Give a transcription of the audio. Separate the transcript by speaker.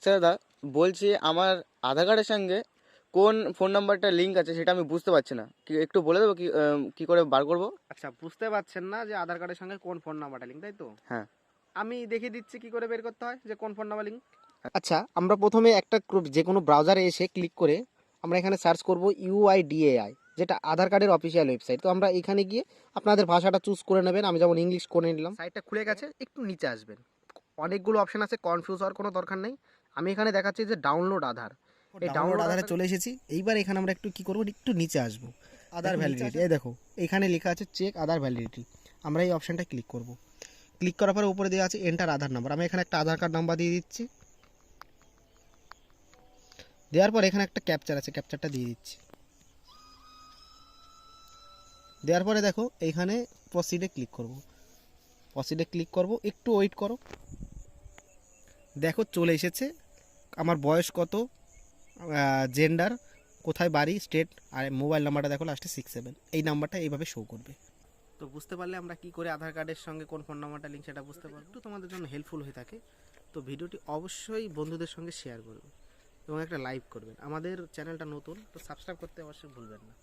Speaker 1: আচ্ছা দাদা, বলছি আমার আধার কার্ডের সঙ্গে কোন ফোন নাম্বারটা লিঙ্ক আছে সেটা আমি বুঝতে পারছি না, একটু বলে দেবো কি করে বার করব?
Speaker 2: আচ্ছা, বুঝতে পারছেন না যে আধার কার্ডের সঙ্গে কোন ফোন নাম্বারটা লিঙ্ক, তাই তো?
Speaker 1: হ্যাঁ।
Speaker 2: আমি দেখিয়ে দিচ্ছি কি করে বের করতে হয় যে কোন ফোন নাম্বার লিঙ্ক। আচ্ছা, আমরা প্রথমে একটা যে কোনো ব্রাউজারে এসে ক্লিক করে আমরা এখানে সার্চ করব ইউআইডিএআই, যেটা আধার কার্ডের অফিসিয়াল ওয়েবসাইট। তো আমরা এখানে গিয়ে আপনাদের ভাষাটা চুজ করে নেবেন। আমি যেমন ইংলিশ করে নিলাম। সাইটটা খুলে গেছে, একটু নিচে আসবেন, অনেকগুলো অপশন আছে, কনফিউজ হওয়ার কোনো দরকার নেই। আমি এখানে দেখাচ্ছি যে ডাউনলোড আধার। এই ডাউনলোড আধারে চলে এসেছি। এইবার এখানে আমরা একটু কি করব, একটু নিচে আসবো, আধার ভ্যালিডিটি। এই দেখো এখানে লেখা আছে চেক আধার ভ্যালিডিটি। আমরা এই অপশনটা ক্লিক করব। ক্লিক করার পরে উপরে দেওয়া আছে এন্টার আধার নাম্বার। আমি এখানে একটা আধার কার্ড নাম্বার দিয়ে দিচ্ছি। দেওয়ার পর এখানে একটা ক্যাপচার আছে, ক্যাপচারটা দিয়ে দিচ্ছি। দেওয়ার পরে দেখো এইখানে প্রসিডে ক্লিক করব। প্রসিডে ক্লিক করব, একটু ওয়েট করো। দেখো চলে এসেছে। আমার বয়স কত, জেন্ডার, কোথায় বাড়ি, স্টেট, আর মোবাইল নাম্বারটা দেখো লাস্টে 67। এই নাম্বারটা এইভাবে শো করবে। তো বুঝতে পারলে আমরা কি করে আধার কার্ডের সঙ্গে কোন ফোন নাম্বারটা লিঙ্ক সেটা বুঝতে পারবো। একটু তোমাদের জন্য হেল্পফুল হয়ে থাকে তো ভিডিওটি অবশ্যই বন্ধুদের সঙ্গে শেয়ার করবে এবং একটা লাইক করবেন। আমাদের চ্যানেলটা নতুন, তো সাবস্ক্রাইব করতে অবশ্যই ভুলবেন না।